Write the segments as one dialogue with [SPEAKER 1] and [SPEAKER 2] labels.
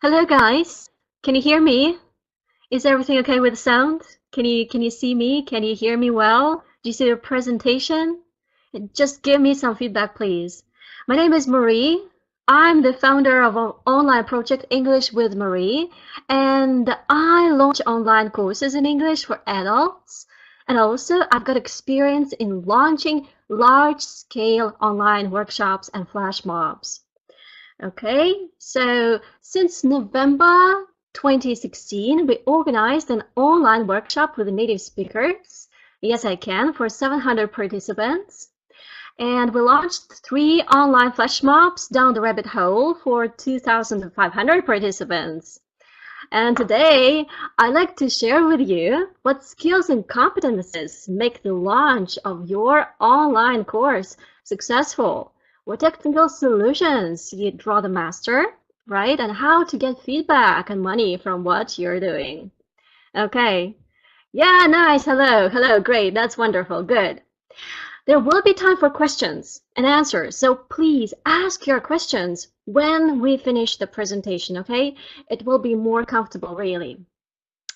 [SPEAKER 1] Hello guys, can you hear me? Is everything okay with the sound? Can you see me? Can you hear me well? Do you see the presentation? Just give me some feedback, please. My name is Marie. I'm the founder of an online project English with Marie, and I launch online courses in English for adults. And also, I've got experience in launching large-scale online workshops and flash mobs. Okay, so since November 2016, we organized an online workshop with native speakers. Yes, I can, for 700 participants. And we launched 3 online flash mobs down the rabbit hole for 2,500 participants. And today, I'd like to share with you what skills and competences make the launch of your online course successful. What technical solutions you'd rather master, right? And how to get feedback and money from what you're doing. Okay. Yeah, nice. Hello. Hello. Great. That's wonderful. Good. There will be time for questions and answers, so please ask your questions when we finish the presentation, okay? It will be more comfortable, really.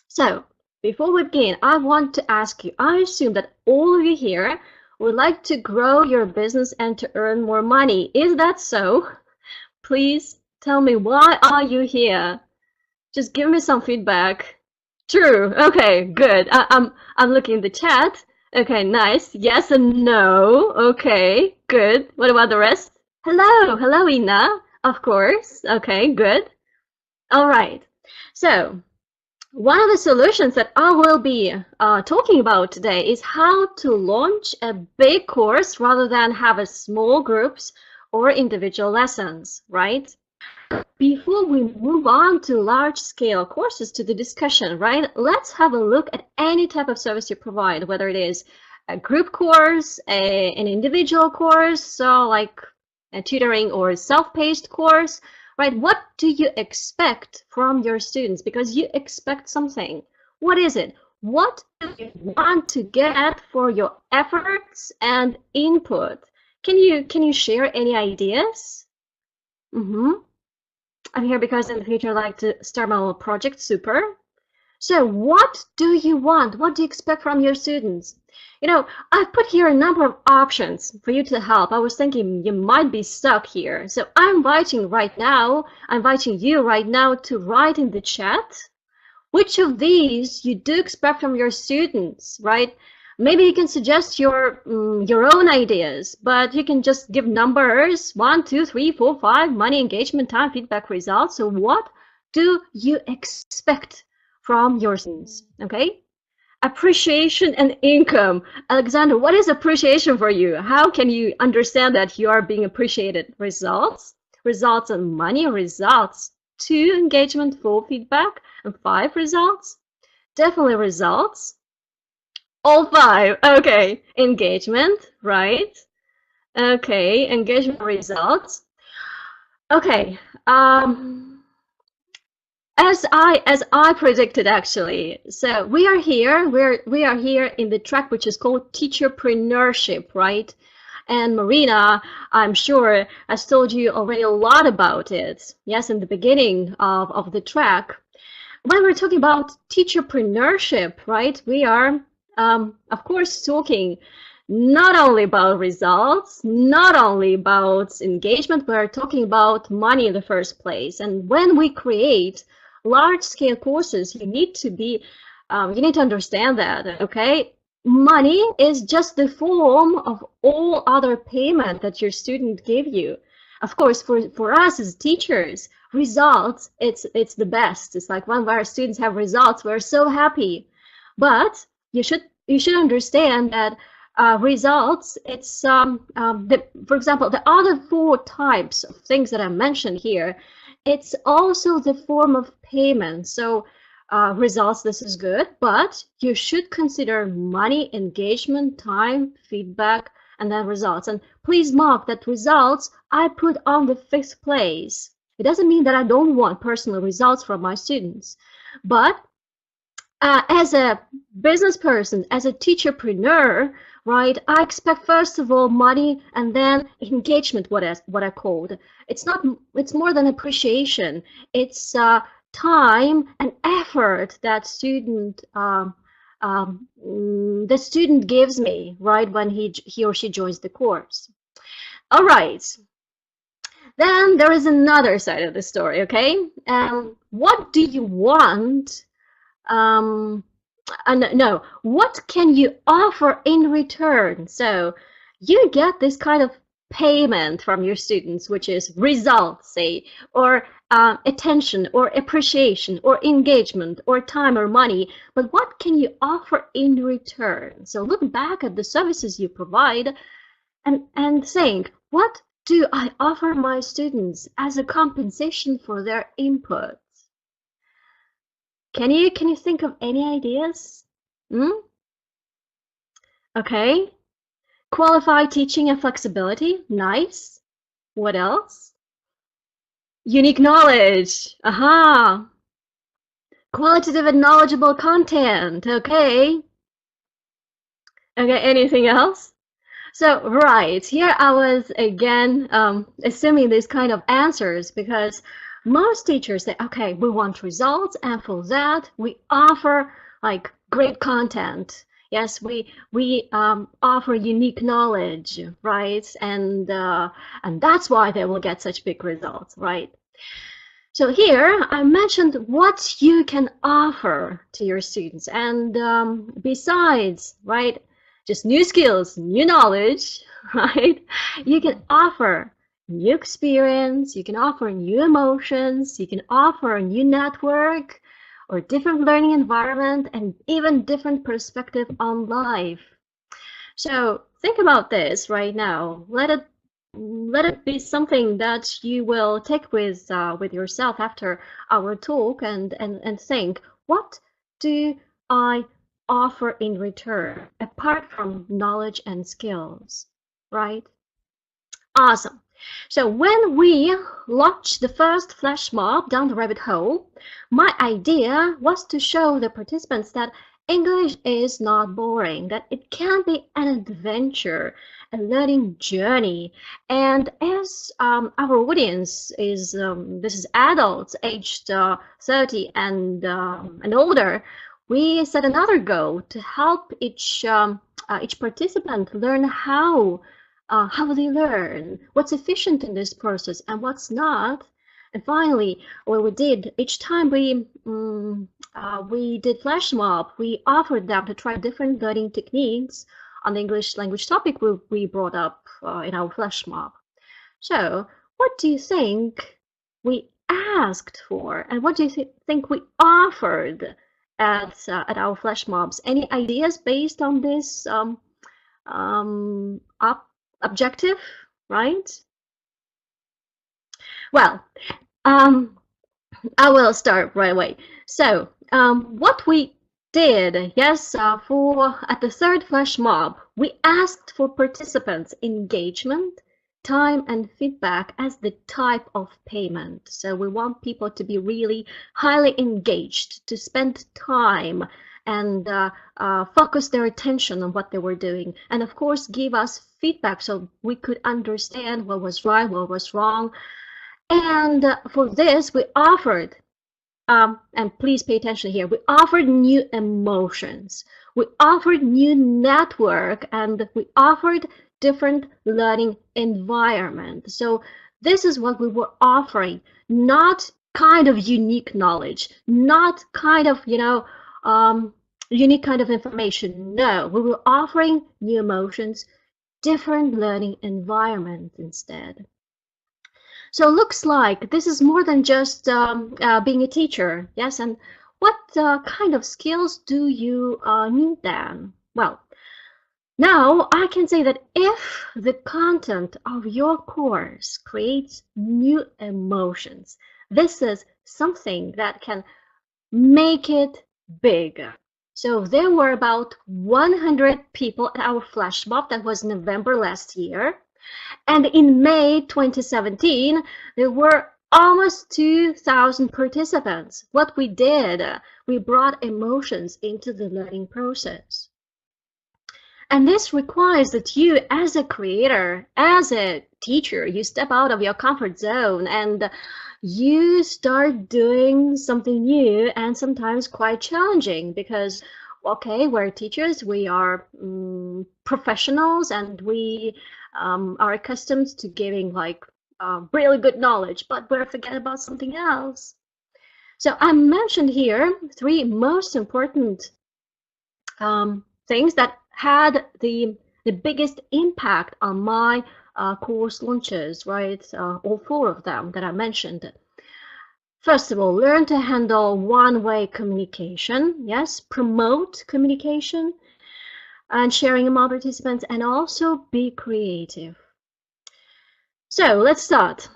[SPEAKER 1] So, before we begin, I want to ask you, I assume that all of you here would like to grow your business and to earn more money. Is that so? Please tell me, why are you here? Just give me some feedback. True. Okay, good. I'm looking in the chat. Okay, nice. Yes and no. Okay, good. What about the rest? Hello. Hello, Ina. Of course. Okay, good. All right. So, one of the solutions that I will be talking about today is how to launch a big course rather than have a small groups or individual lessons, right? Before we move on to large-scale courses to the discussion, right, let's have a look at any type of service you provide, whether it is a group course, an individual course, so like a tutoring or self-paced course, right? What do you expect from your students? Because you expect something. What is it? What do you want to get for your efforts and input? Can you share any ideas? I'm here because in the future I'd like to start my own project. Super. So what do you want? What do you expect from your students? You know, I've put here a number of options for you to help. I was thinking you might be stuck here. So I'm inviting you right now to write in the chat which of these you do expect from your students, right? Maybe you can suggest your own ideas, but you can just give numbers: 1, 2, 3, 4, 5, money, engagement, time, feedback, results. So what do you expect from your students? Okay. Appreciation and income. Alexander, what is appreciation for you? How can you understand that you are being appreciated? Results and money. Results. 2, engagement, 4, feedback, and 5, results. Definitely results. All 5. Okay. Engagement, right? Okay. Engagement, results. Okay. As I predicted, actually. So we are here. We are here in the track which is called teacherpreneurship, right? And Marina, I'm sure, has told you already a lot about it. Yes, in the beginning of the track. When we're talking about teacherpreneurship, right, we are, of course, talking not only about results, not only about engagement, we're talking about money in the first place. And when we create large-scale courses, you need to understand that, okay? Money is just the form of all other payment that your student gave you. Of course, for us as teachers, results, it's the best. It's like when our students have results, we're so happy. But you should understand that results, it's for example, the other 4 types of things that I mentioned here, it's also the form of payment. So results, this is good, but you should consider money, engagement, time, feedback, and then results. And please mark that results I put on the 5th place. It doesn't mean that I don't want personal results from my students, but As a business person, as a teacherpreneur, right, I expect first of all money and then engagement, what I called. It's not, it's more than appreciation. It's time and effort that the student gives me, right, when he or she joins the course. All right. Then there is another side of the story, okay? What do you want? No, what can you offer in return? So you get this kind of payment from your students, which is results, say, or attention, or appreciation, or engagement, or time, or money. But what can you offer in return? So look back at the services you provide and think, what do I offer my students as a compensation for their input? Can you think of any ideas? Okay. Qualified teaching and flexibility. Nice. What else? Unique knowledge. Aha. Qualitative and knowledgeable content. Okay. Okay, anything else? So, right, here I was again assuming these kind of answers because most teachers say, okay, we want results, and for that we offer like great content. Yes, we offer unique knowledge, right? And that's why they will get such big results, right? So here I mentioned what you can offer to your students, and besides, right, just new skills, new knowledge, right? You can offer new experience, you can offer new emotions, you can offer a new network or different learning environment and even different perspective on life. So think about this right now. Let it be something that you will take with yourself after our talk and think, what do I offer in return apart from knowledge and skills, right? Awesome. So when we launched the first flash mob down the rabbit hole, my idea was to show the participants that English is not boring, that it can be an adventure, a learning journey. And as our audience is, this is adults aged 30 and older, we set another goal to help each participant learn how they learn, what's efficient in this process and what's not. And finally, what we did, each time we did flash mob, we offered them to try different learning techniques on the English language topic we brought up in our flash mob. So what do you think we asked for, and what do you think we offered at our flash mobs? Any ideas based on this objective, right? Well, I will start right away. So, what we did, yes, at the third flash mob, we asked for participants' engagement, time, and feedback as the type of payment. So we want people to be really highly engaged, to spend time and focus their attention on what they were doing, and of course give us feedback so we could understand what was right, what was wrong. And for this we offered, and please pay attention here, we offered new emotions, we offered new network, and we offered different learning environment. So this is what we were offering, not kind of unique knowledge, not kind of, unique kind of information. No, we were offering new emotions, different learning environment instead. So looks like this is more than just being a teacher. Yes, and what kind of skills do you need then? Well, now I can say that if the content of your course creates new emotions, this is something that can make it big. So there were about 100 people at our flash mob. That was November last year. And in May 2017, there were almost 2,000 participants. What we did, we brought emotions into the learning process. And this requires that you, as a creator, as a teacher, you step out of your comfort zone and you start doing something new and sometimes quite challenging because, okay, we're teachers, we are professionals, and we are accustomed to giving like really good knowledge, but we're forgetting about something else. So I mentioned here 3 most important things that had the biggest impact on my course launches, right? All 4 of them that I mentioned. First of all, learn to handle one-way communication. Yes, promote communication and sharing among participants, and also be creative. So let's start.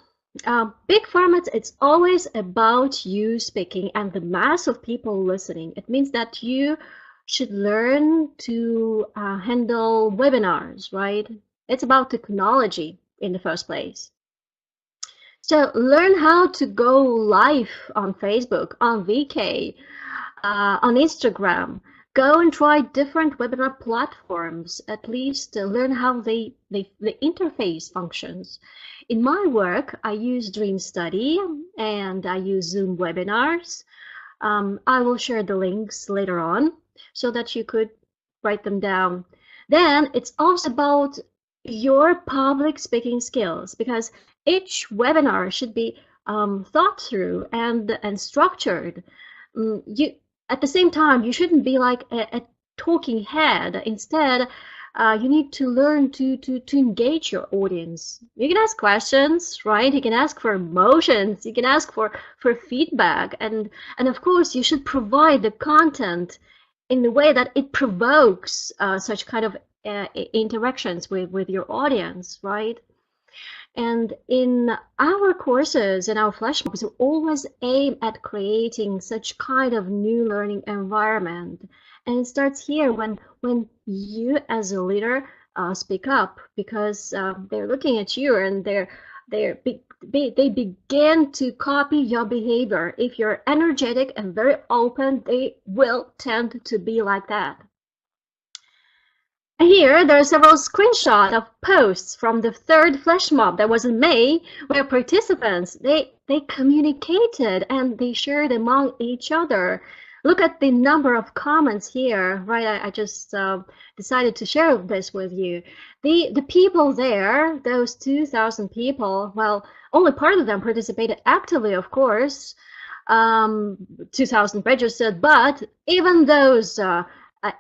[SPEAKER 1] Big formats, it's always about you speaking and the mass of people listening. It means that you should learn to handle webinars, right? It's about technology in the first place. So learn how to go live on Facebook, on VK, on Instagram. Go and try different webinar platforms. At least learn how the interface functions. In my work, I use Dream Study and I use Zoom webinars. I will share the links later on so that you could write them down. Then it's also about your public speaking skills, because each webinar should be thought through and structured. You at the same time, you shouldn't be like a talking head. Instead, you need to learn to engage your audience. You can ask questions, right? You can ask for emotions. You can ask for feedback, and of course, you should provide the content in the way that it provokes such kind of interactions with your audience, right? And in our courses, in our flash mobs, we always aim at creating such kind of new learning environment. And it starts here when you as a leader speak up, because they're looking at you and they begin to copy your behavior. If you're energetic and very open, they will tend to be like that. Here, there are several screenshots of posts from the 3rd flash mob that was in May, where participants, they communicated and they shared among each other. Look at the number of comments here, right? I just decided to share this with you. The people there, those 2,000 people, well, only part of them participated actively, of course, 2,000 registered, but even those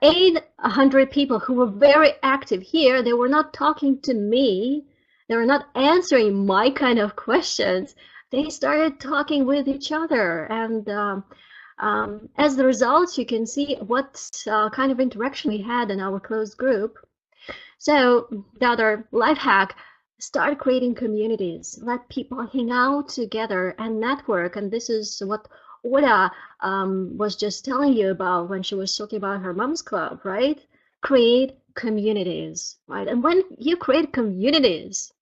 [SPEAKER 1] 800 people who were very active here, they were not talking to me. They were not answering my kind of questions. They started talking with each other. And as the result, you can see what kind of interaction we had in our closed group. So the other life hack, start creating communities. Let people hang out together and network. And this is what Oda was just telling you about when she was talking about her mom's club, right? Create communities, right? And when you create communities,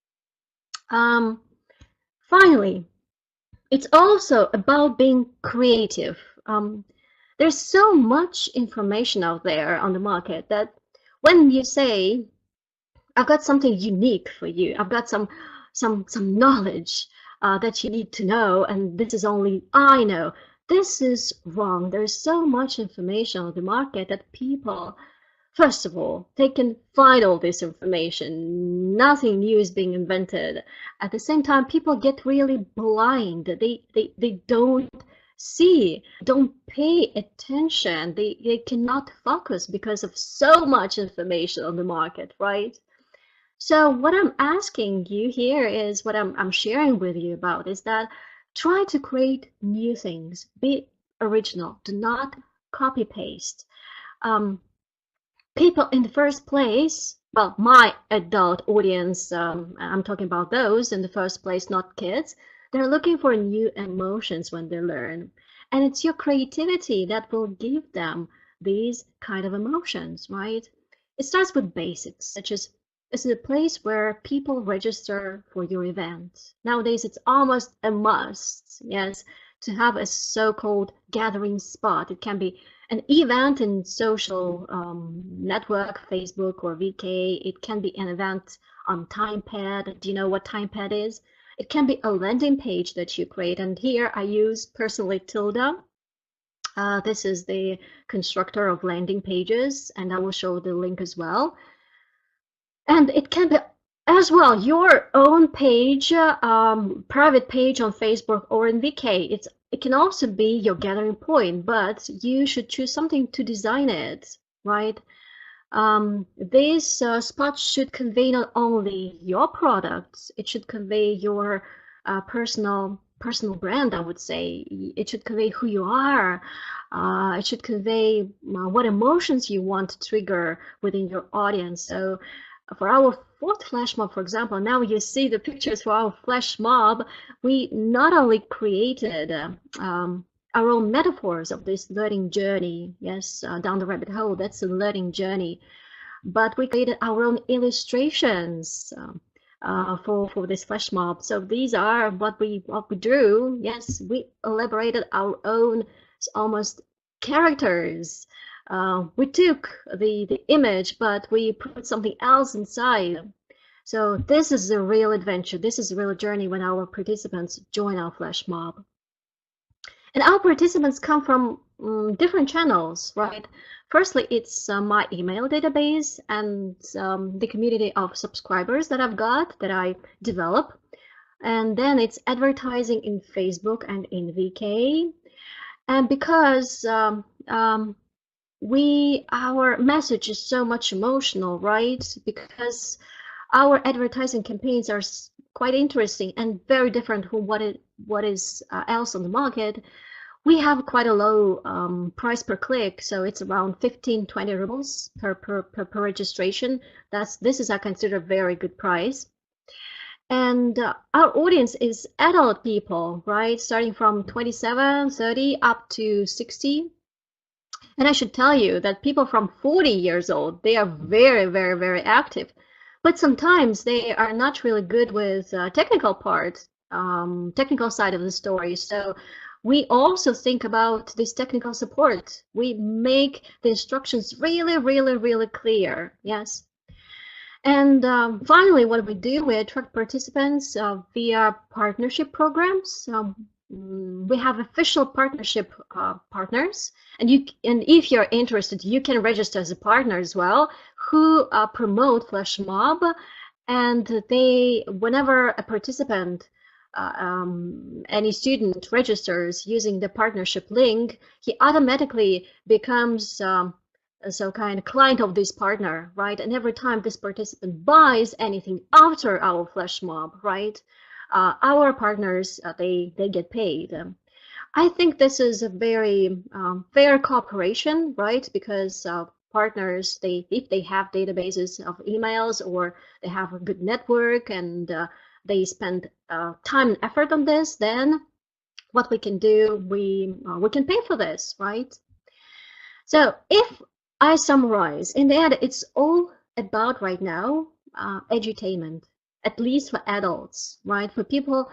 [SPEAKER 1] finally, it's also about being creative. There's so much information out there on the market that when you say, I've got something unique for you, I've got some knowledge that you need to know, and this is only I know. This is wrong. There's so much information on the market that people, first of all, they can find all this information. Nothing new is being invented. At the same time, people get really blind. They don't see, don't pay attention. They cannot focus because of so much information on the market, right? So what I'm asking you here is, what I'm sharing with you about is that try to create new things. Be original. Do not copy paste. People in the first place, well, my adult audience, I'm talking about those in the first place, not kids. They're looking for new emotions when they learn. And it's your creativity that will give them these kind of emotions, right? It starts with basics, such as It's a place where people register for your event. Nowadays, it's almost a must, yes, to have a so-called gathering spot. It can be an event in social network, Facebook or VK. It can be an event on TimePad. Do you know what TimePad is? It can be a landing page that you create. And here I use personally Tilda. This is the constructor of landing pages, and I will show the link as well. And it can be as well your own page, private page on Facebook or in VK. It can also be your gathering point, but you should choose something to design it, right? This spot should convey not only your products, it should convey your personal brand, I would say. It should convey who you are. It should convey what emotions you want to trigger within your audience. So for our fourth flash mob, for example, now you see the pictures for our flash mob. We not only created our own metaphors of this learning journey, yes, down the rabbit hole, that's a learning journey, but we created our own illustrations for this flash mob. So these are what we drew. Yes, we elaborated our own almost characters. We took the image, but we put something else inside. So this is a real adventure. This is a real journey when our participants join our flash mob. And our participants come from different channels, right? Firstly, it's my email database and the community of subscribers that I've got, that I develop. And then it's advertising in Facebook and in VK. And because our message is so much emotional, right? Because our advertising campaigns are quite interesting and very different from what is else on the market. We have quite a low price per click, so it's around 15-20 rubles per registration. This is I consider a very good price. And our audience is adult people, right? Starting from 27, 30 up to 60. And I should tell you that people from 40 years old, they are very, very, very active. But sometimes they are not really good with technical part, technical side of the story. So we also think about this technical support. We make the instructions really, really, really clear. Yes. And finally, what we do, we attract participants via partnership programs. We have official partnership partners, and if you're interested, you can register as a partner as well, who promote Flash Mob, and whenever a participant, any student registers using the partnership link, he automatically becomes so kind of client of this partner, right? And every time this participant buys anything after our flash mob, right, our partners, they get paid. I think this is a very fair cooperation, right? Because partners, if they have databases of emails, or they have a good network, and they spend time and effort on this, then what we can do, we can pay for this, right? So if I summarize, in the end, it's all about right now edutainment, at least for adults, right? For people,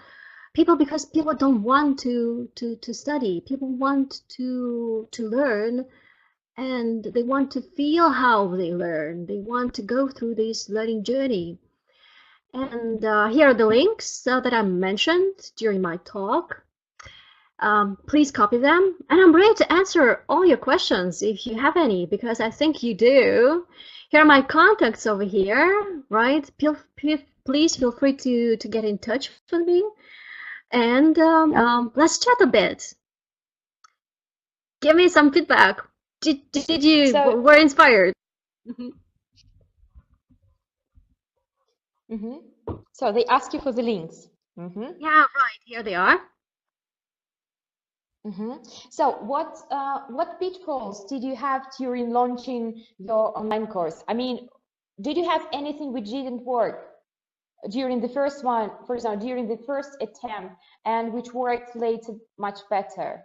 [SPEAKER 1] because people don't want to study, people want to learn, and they want to feel how they learn. They want to go through this learning journey. And here are the links that I mentioned during my talk. Please copy them, and I'm ready to answer all your questions if you have any, because I think you do. Here are my contacts over here, right? Please feel free to get in touch with me, and let's chat a bit. Give me some feedback. Did you were inspired?
[SPEAKER 2] So they ask you for the links.
[SPEAKER 1] Yeah, right. Here they are.
[SPEAKER 2] So what pitfalls did you have during launching your online course? I mean, did you have anything which didn't work during the first one, for example, during the first attempt, and which worked later much better?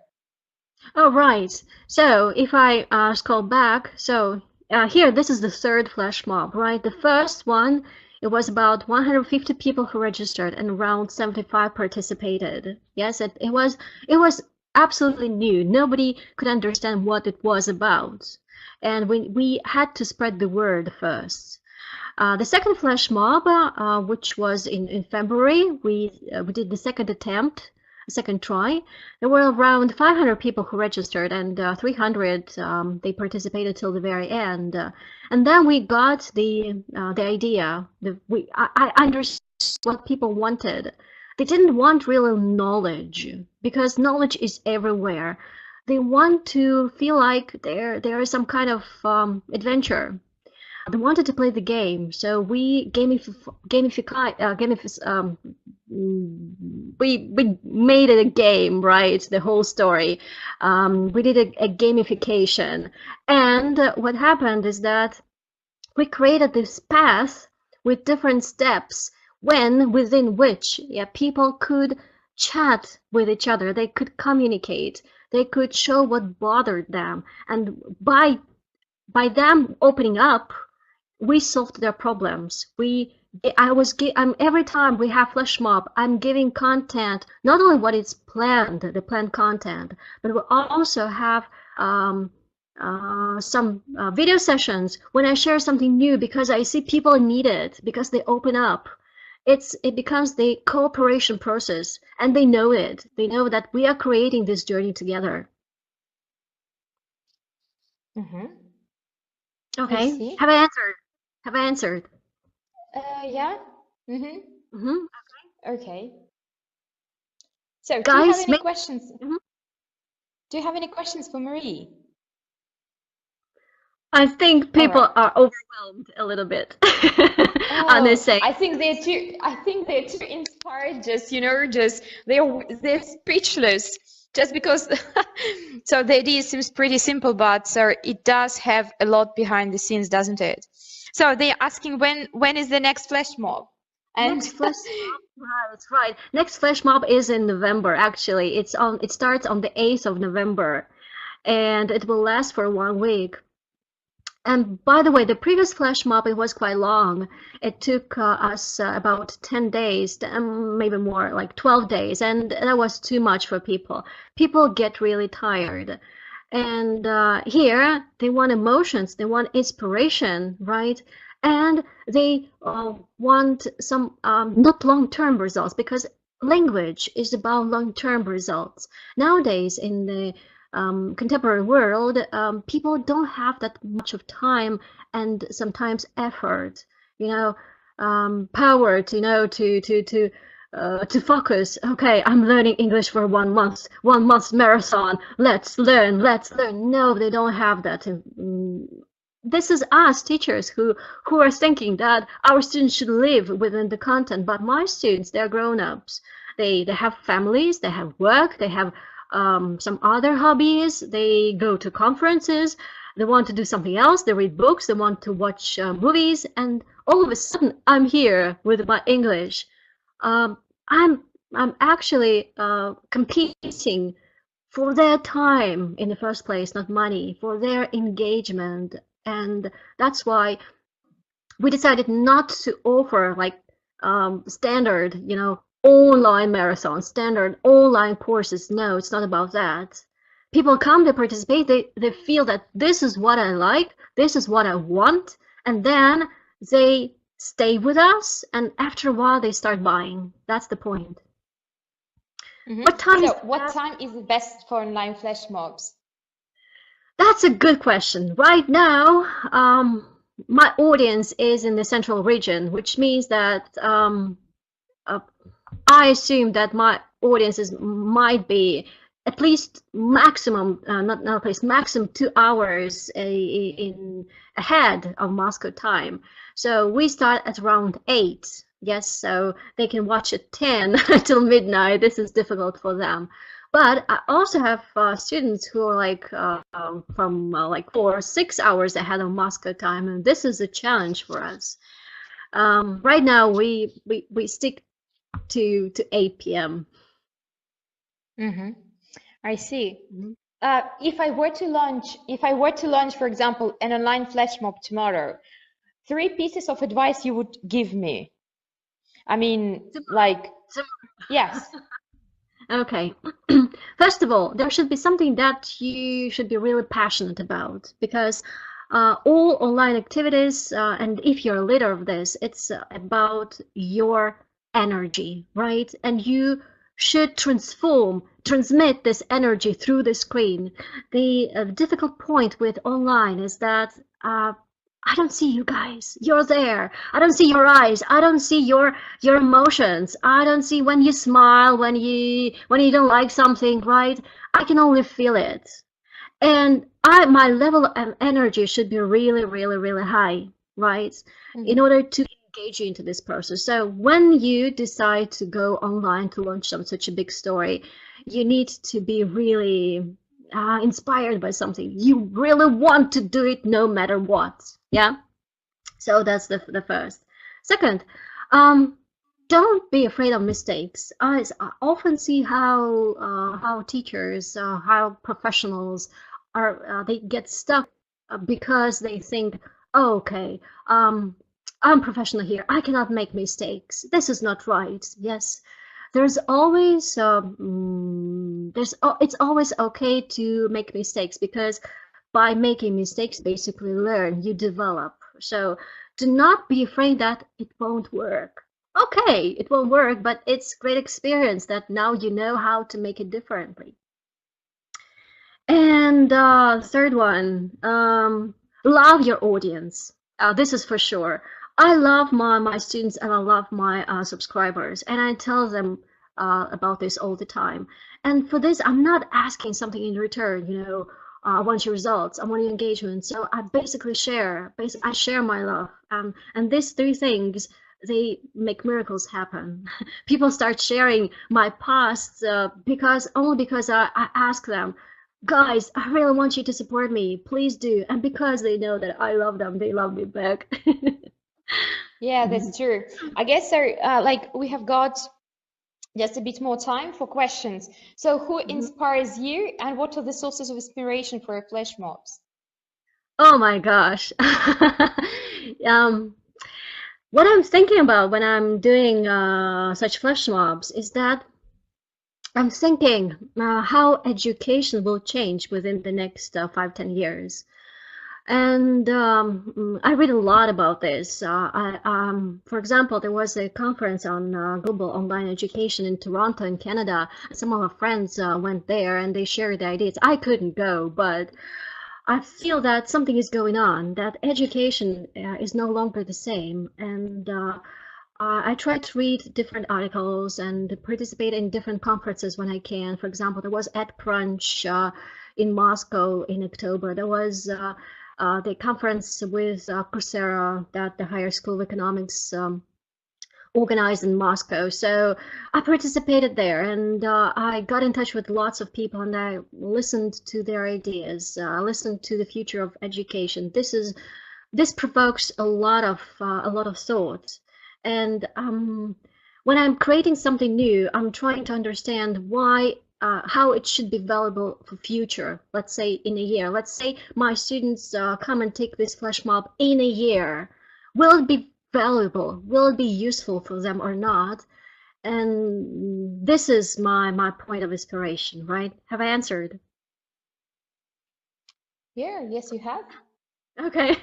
[SPEAKER 1] Oh, right. So if I scroll back, so here, this is the third flash mob, right? The first one, it was about 150 people who registered and around 75 participated. Yes, it was absolutely new. Nobody could understand what it was about. And we had to spread the word first. The second flash mob, which was in February, we did the second attempt, second try. There were around 500 people who registered, and 300 they participated till the very end. And then we got the idea. I understood what people wanted. They didn't want real knowledge because knowledge is everywhere. They want to feel like there is some kind of adventure. They wanted to play the game, so we we made it a game, right? The whole story. We did a gamification, and what happened is that we created this path with different steps, within which, yeah, people could chat with each other. They could communicate. They could show what bothered them, and by them opening up, we solved their problems. Every time we have flash mob, I'm giving content, not only what is planned, the planned content, but we also have some video sessions when I share something new because I see people need it, because they open up. It becomes the cooperation process, and they know it. They know that we are creating this journey together.
[SPEAKER 2] Mm-hmm. I
[SPEAKER 1] Okay,
[SPEAKER 2] see.
[SPEAKER 1] have I answered? Have I answered?
[SPEAKER 2] Yeah. Mm-hmm.
[SPEAKER 1] Mm-hmm.
[SPEAKER 2] Okay. So, do you have
[SPEAKER 1] Guys,
[SPEAKER 2] any questions?
[SPEAKER 1] Mhm.
[SPEAKER 2] Do you have any questions for Marie?
[SPEAKER 1] I think
[SPEAKER 2] All
[SPEAKER 1] people
[SPEAKER 2] right.
[SPEAKER 1] are overwhelmed a little bit. On this
[SPEAKER 2] Oh,
[SPEAKER 1] say,
[SPEAKER 2] I think they're too. I think they're too inspired. Just just they're speechless. Just because. So the idea seems pretty simple, but so it does have a lot behind the scenes, doesn't it? So they're asking when is the next flash mob? And
[SPEAKER 1] next flash mob, right. Next flash mob is in November. Actually, it starts on the 8th of November, and it will last for 1 week. And by the way, the previous flash mob, it was quite long. It took us about 10 days, maybe more, like 12 days, and that was too much for people. People get really tired. And here, they want emotions, they want inspiration, right? And they want some not long-term results, because language is about long-term results. Nowadays, in the contemporary world, people don't have that much of time and sometimes effort, you know, power to to focus. Okay, I'm learning English for 1 month, 1 month marathon. Let's learn, let's learn. No, they don't have that. This is us teachers who are thinking that our students should live within the content, but my students, they're grown-ups. They have families, they have work, they have some other hobbies. They go to conferences. They want to do something else. They read books. They want to watch movies. And all of a sudden, I'm here with my English. Um, I'm actually competing for their time in the first place, not money, for their engagement. And that's why we decided not to offer like standard, online marathons, standard online courses. No, it's not about that. People come to participate, they feel that this is what I like, this is what I want, and then they stay with us, and after a while they start buying. That's the point. What time is
[SPEAKER 2] so what time is the best for online flash mobs?
[SPEAKER 1] That's a good question. Right now, my audience is in the central region, which means that I assume that my audiences might be at least maximum, not at least maximum 2 hours in ahead of Moscow time. So we start at around 8. Yes, so they can watch at 10 till midnight. This is difficult for them. But I also have students who are like from like 4 or 6 hours ahead of Moscow time, and this is a challenge for us. Right now, we stick to 8 p.m.
[SPEAKER 2] I see. if I were to launch, for example, an online flash mob tomorrow, 3 pieces of advice you would give me. I mean, like, yes.
[SPEAKER 1] Okay. First of all, there should be something that you should be really passionate about because all online activities, and if you're a leader of this, it's about your energy, right? And you should transmit this energy through the screen. The difficult point with online is that I don't see you guys. You're there. I don't see your eyes. I don't see your emotions. I don't see when you smile, when you don't like something, right? I can only feel it. And my level of energy should be really, really, really high, right? In order to engage you into this process. So when you decide to go online to launch such a big story, you need to be really inspired by something. You really want to do it no matter what. Yeah. So that's the first. Second, don't be afraid of mistakes. I often see how teachers, how professionals are they get stuck because they think, oh, okay, I'm professional here. I cannot make mistakes. This is not right. Yes, there's always it's always okay to make mistakes because by making mistakes, basically learn, you develop. So do not be afraid that it won't work. Okay, it won't work, but it's great experience that now you know how to make it differently. And third one, love your audience. This is for sure. I love my students and I love my subscribers, and I tell them about this all the time. And for this, I'm not asking something in return. You know, I want your results. I want your engagement. So I basically share. I share my love. And these three things they make miracles happen. People start sharing my posts because I ask them, guys, I really want you to support me. Please do. And because they know that I love them, they love me back.
[SPEAKER 2] Yeah, that's true. I guess like we have got just a bit more time for questions. So who inspires you and what are the sources of inspiration for your flash mobs?
[SPEAKER 1] Oh my gosh. What I'm thinking about when I'm doing such flash mobs is that I'm thinking how education will change within the next 5-10 years. And I read a lot about this. For example, there was a conference on global online education in Toronto, in Canada. Some of our friends went there and they shared the ideas. I couldn't go, but I feel that something is going on, that education is no longer the same. And I try to read different articles and participate in different conferences when I can. For example, there was EdCrunch in Moscow in October. There was the conference with Coursera that the Higher School of Economics organized in Moscow. So I participated there and I got in touch with lots of people and I listened to their ideas. I listened to the future of education. This provokes a lot of thought. And when I'm creating something new, I'm trying to understand why, how it should be valuable for future. Let's say in a year. Let's say my students come and take this flash mob in a year. Will it be valuable? Will it be useful for them or not? And this is my point of inspiration, right? Have I answered?
[SPEAKER 2] Yeah, yes, you have.
[SPEAKER 1] Okay.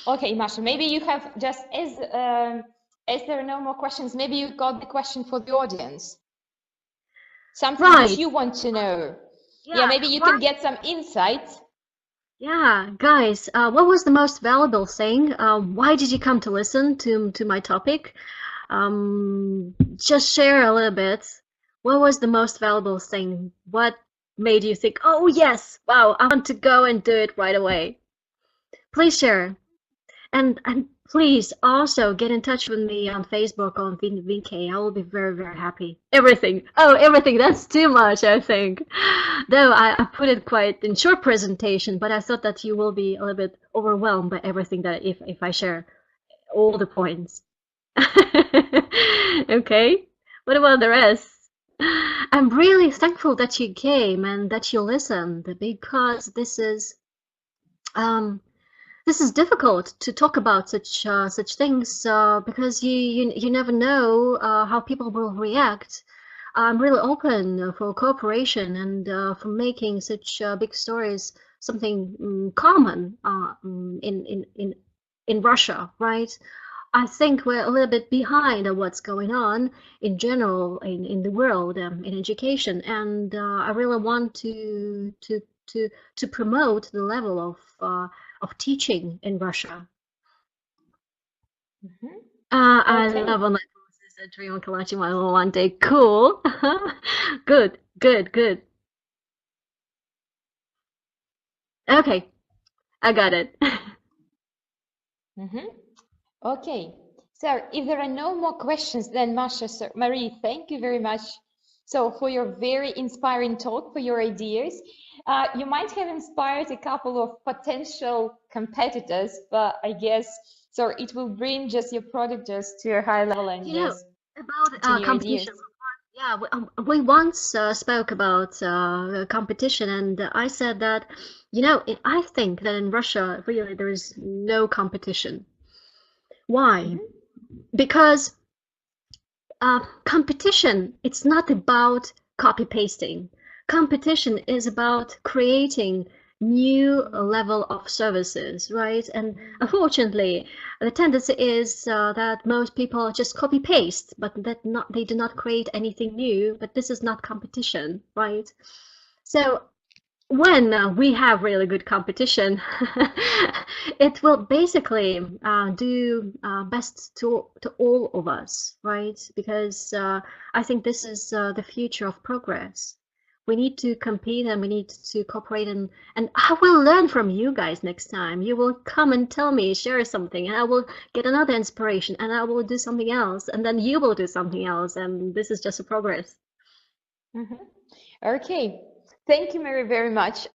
[SPEAKER 2] Okay, Masha, maybe you have just as there are no more questions, maybe you got the question for the audience. Something that you want to know. Yeah, maybe you can get some insights.
[SPEAKER 1] Yeah, guys, what was the most valuable thing? Why did you come to listen to my topic? Just share a little bit. What was the most valuable thing? What made you think, oh yes, wow, I want to go and do it right away? Please share. And please also get in touch with me on Facebook on VK. I will be very, very happy. Everything. Oh, everything. That's too much, I think. Though I put it quite in short presentation, but I thought that you will be a little bit overwhelmed by everything that if I share all the points. Okay. What about the rest? I'm really thankful that you came and that you listened because um, this is difficult to talk about such things because you never know how people will react. I'm really open for cooperation and for making such big stories something common in Russia, right? I think we're a little bit behind on what's going on in general in the world in education, and I really want to promote the level of teaching in Russia.
[SPEAKER 2] Mhm.
[SPEAKER 1] I
[SPEAKER 2] Okay.
[SPEAKER 1] love online courses at Dream on Kalachi one day. Cool. Good, good, good. Okay, I got it.
[SPEAKER 2] Mhm. Okay. So if there are no more questions, then Masha, sir, Marie, thank you very much. So for your very inspiring talk, for your ideas, you might have inspired a couple of potential competitors, but I guess so it will bring just your product just to a high level and
[SPEAKER 1] You know,
[SPEAKER 2] just
[SPEAKER 1] about
[SPEAKER 2] to new
[SPEAKER 1] competition.
[SPEAKER 2] ideas.
[SPEAKER 1] Yeah, we once spoke about competition, and I said that, I think that in Russia, really, there is no competition. Why?
[SPEAKER 2] Mhm.
[SPEAKER 1] Because competition, it's not about copy pasting. Competition is about creating new level of services, right? And unfortunately, the tendency is that most people just copy paste, but that not they do not create anything new. But this is not competition, right? So when we have really good competition, it will basically do best to all of us, right? Because I think this is the future of progress. We need to compete and we need to cooperate and I will learn from you guys next time. You will come and tell me, share something, and I will get another inspiration and I will do something else, and then you will do something else, and this is just a progress.
[SPEAKER 2] Mhm. Okay. Thank you very, very much.